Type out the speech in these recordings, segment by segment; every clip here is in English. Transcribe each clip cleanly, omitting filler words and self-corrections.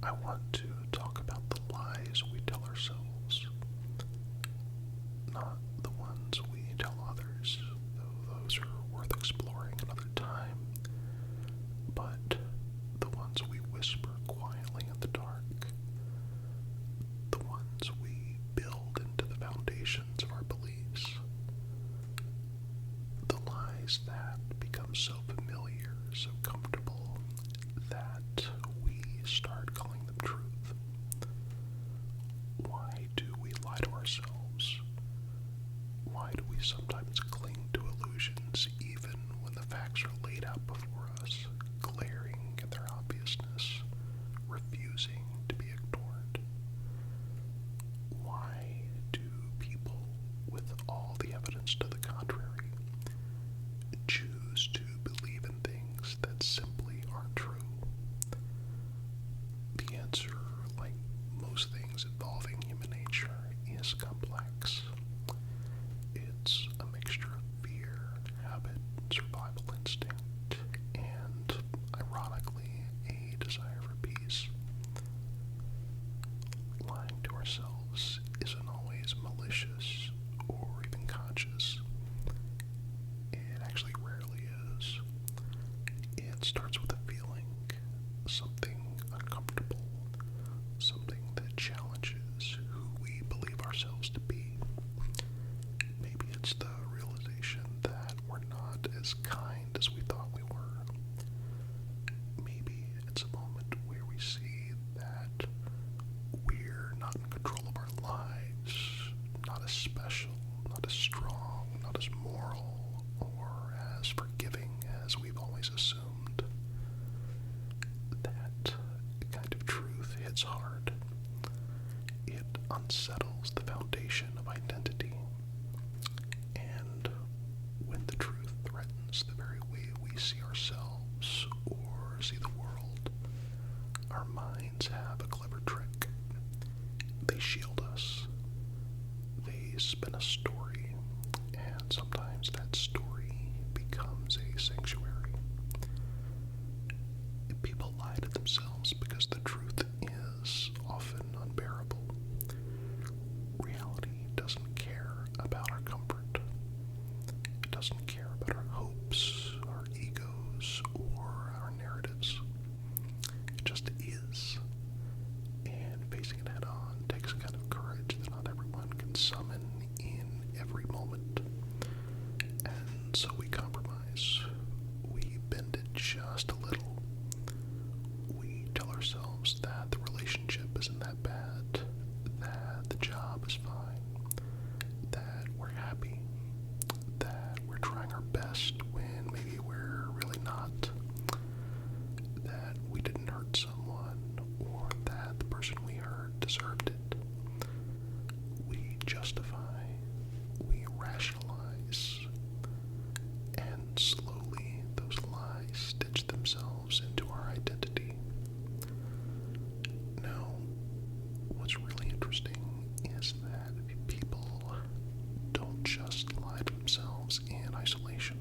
I want to talk about the lies we tell ourselves, not the ones we tell others, though those are worth exploring another time, but the ones we whisper quietly in the dark, the ones we build into the foundations of our beliefs, the lies that become so familiar, so comfortable, that we start calling them truth. Why do we lie to ourselves? Why do we sometimes cling to illusions even when the facts are laid out before us, glaring in their obviousness, refusing to be ignored? Why do people, with all the evidence to the contrary, choose to believe in things that simply aren't true? The answer, like most things involving human nature, is complex. It's a mixture of fear, habit, survival instinct, and, ironically, a desire for peace. Lying to ourselves isn't always malicious or even conscious. It actually rarely is. It starts with a feeling, something uncomfortable, something that challenges who we believe ourselves to be. Maybe it's the realization that we're not as kind as we thought we were. Maybe it's a moment where we see that we're not in control of our lives, not as special, not as strong, not as moral, or as forgiving as we've always assumed. That kind of truth hits hard. It unsettles the foundation of identity. And when the truth threatens the very way we see ourselves or see the world, our minds have a clever trick. They shield us. They spin a story, and sometimes that story becomes a sanctuary. People lie to themselves because the truth is often unbearable. Reality doesn't care about our comfort. It doesn't care about our hopes, our egos, or our narratives. It just is. And facing it head on takes a kind of courage that not everyone can summon in every moment. And so we compromise. We bend it just a little. We tell ourselves that the relationship isn't that bad, that the job is fine, that we're happy, that we're trying our best when maybe we're really not, that we didn't hurt someone, or that the person we hurt deserved it. We justify, we rationalize, and slowly those lies stitch themselves into our identity. Now, what's really interesting is that people don't just lie to themselves in isolation.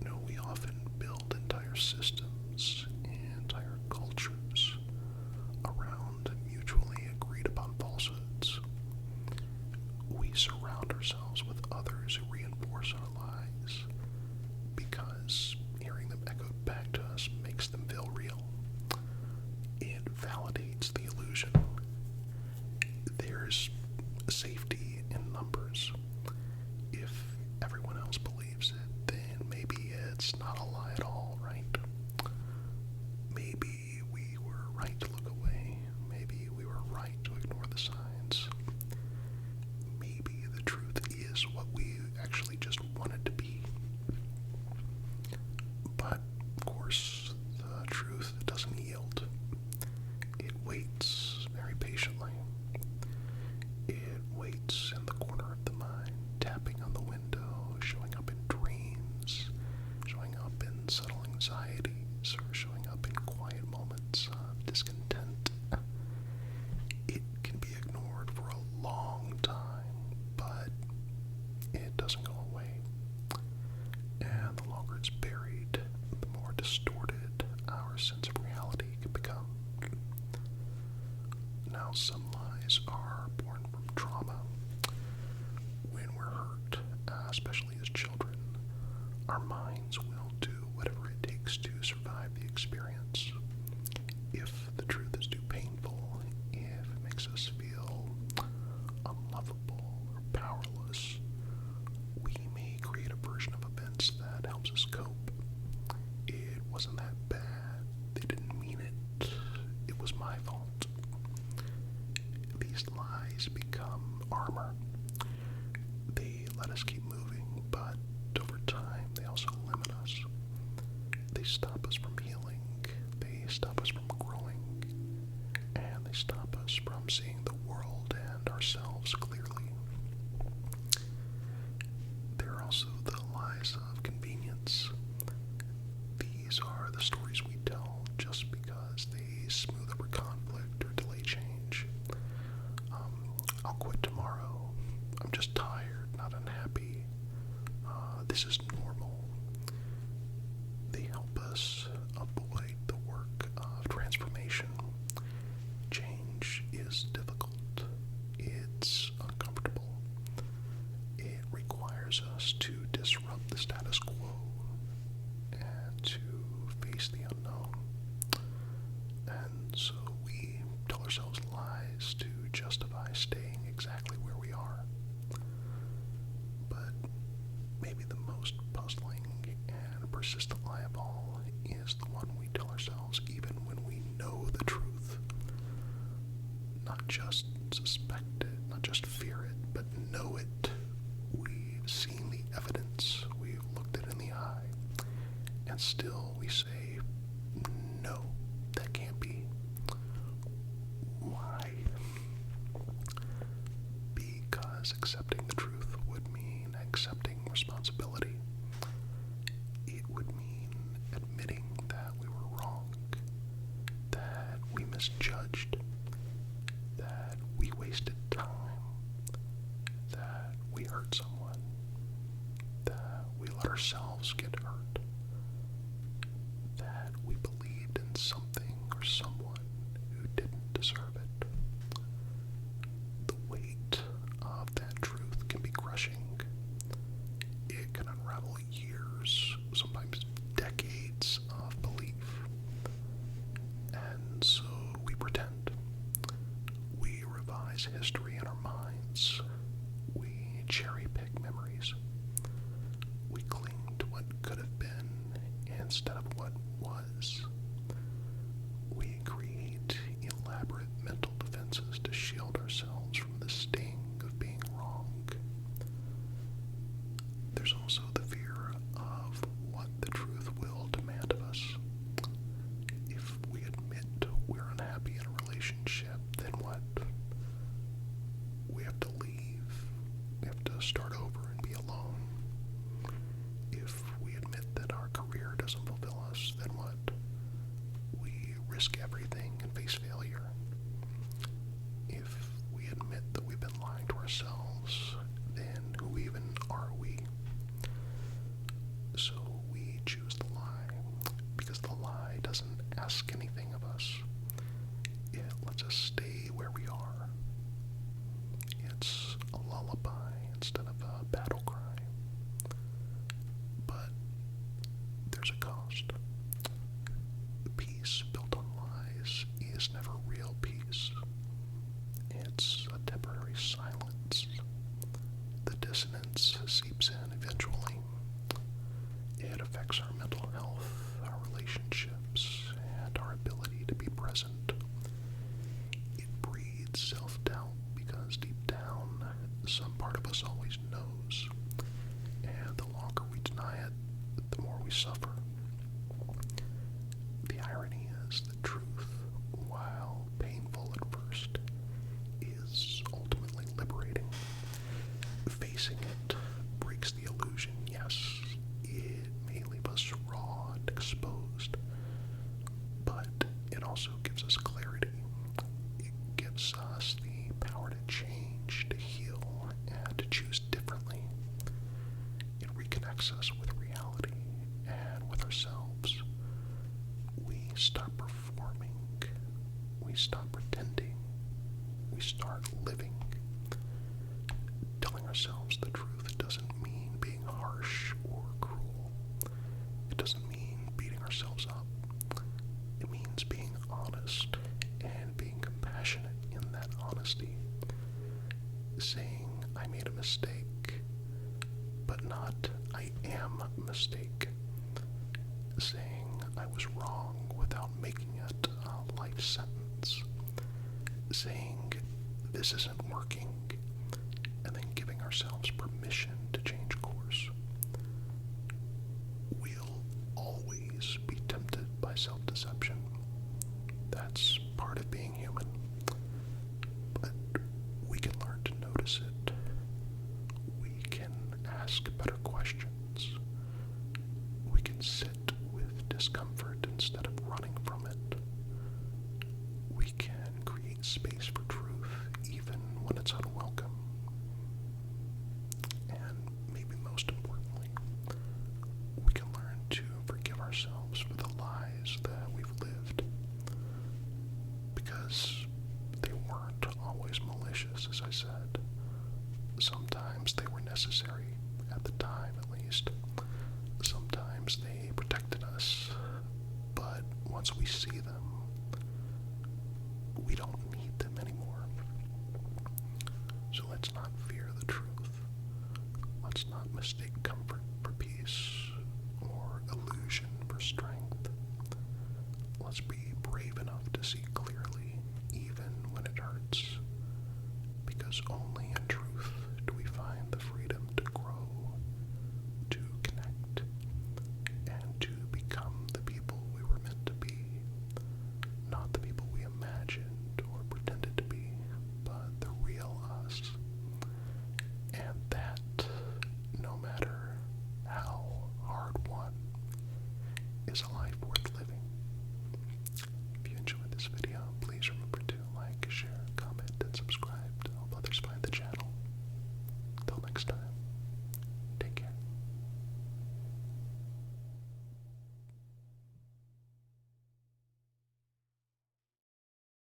No, we often build entire systems, entire cultures around mutually agreed upon falsehoods. We surround ourselves with others who reinforce our lies because hearing them echoed back to us makes them feel real. It validates the illusion. There's safety in numbers. If everyone else believes it, then maybe it's not a lie at all, right? Maybe we were right to look away. Maybe we were right to ignore the signs. Maybe the truth is what we actually just wanted especially as children, our minds will do whatever it takes to survive the experience. If the truth is too painful, if it makes us feel unlovable or powerless, we may create a version of events that helps us cope. It wasn't that bad. They didn't mean it. It was my fault. These lies become armor. They let us keep moving, but over time they also limit us. They stop us from healing. They stop us from growing. And they stop us from seeing the world and ourselves clearly. There are also the lies of convenience. These are the stories we tell just because they smooth over conflict or delay change. I'll quit tomorrow. I'm just tired, not unhappy. This is normal. They help us avoid the work of transformation. Change is difficult. It's uncomfortable. It requires us to disrupt the status quo and to face the unknown. And so we tell ourselves lies to justify staying exactly where we are. But maybe the most puzzling and persistent lie of all is the one we tell ourselves even when we know the truth. Not just suspect it, not just fear it, but know it. We've seen the evidence, we've looked it in the eye, and still we say, no, that can't be. Why? Because accepting the truth would mean accepting responsibility. It would mean admitting that we were wrong, that we misjudged, that we wasted time, that we hurt someone, that we let ourselves get hurt, that we believed in something or someone who didn't deserve it. The weight of that truth can be crushing. It can unravel years, sometimes decades of belief. And so we pretend. We revise history in our minds. We cherry pick memories. We cling to what could have been instead of what was. We create elaborate mental defenses to shield ourselves from the sting of being wrong. There's also the fear of what the truth will demand of us. If we admit we're unhappy in a relationship, then what? We have to leave. We have to start over and be alone. If we admit that our career doesn't fulfill us, then what? We risk everything and face failure. If we admit that we've been lying to ourselves, then who even are we? So we choose the lie, because the lie doesn't ask anything of us. It lets us stay where we are. It's a lullaby instead of a battle cry. But there's a cost. Peace built on lies is never real peace. It's a temporary silence. The dissonance seeps in eventually. It affects our mental health, our relationships, and our ability to be present. It breeds self-doubt because deep down, some part of us always knows. And the longer we deny it, the more we suffer. The irony is that truth, while painful at first, is ultimately liberating. Facing it breaks the illusion, yes. It may leave us raw and exposed, but it also gives us clarity. It gives us the power to change, to heal, and to choose differently. It reconnects us with reality and with ourselves. We stop performing. We stop pretending. We start living. Telling ourselves the truth doesn't mean being I made a mistake, but not I am a mistake. Saying I was wrong without making it a life sentence. Saying this isn't working, and then giving ourselves permission to change course. We'll always be tempted by self-deception. That's part of being human. But we can learn to notice it. We can ask better questions. We can sit with discomfort instead of running from it. We can create space for truth even when it's unwelcome. And maybe most importantly, we can learn to forgive ourselves for the lies that we've lived. Because they weren't always malicious, as I said. Sometimes they were necessary, at the time at least. Sometimes they protected us, but once we see them, we don't need them anymore. So let's not fear the truth. Let's not mistake comfort for peace or illusion for strength. Let's be brave enough to see clearly, even when it hurts, because only in truth do we find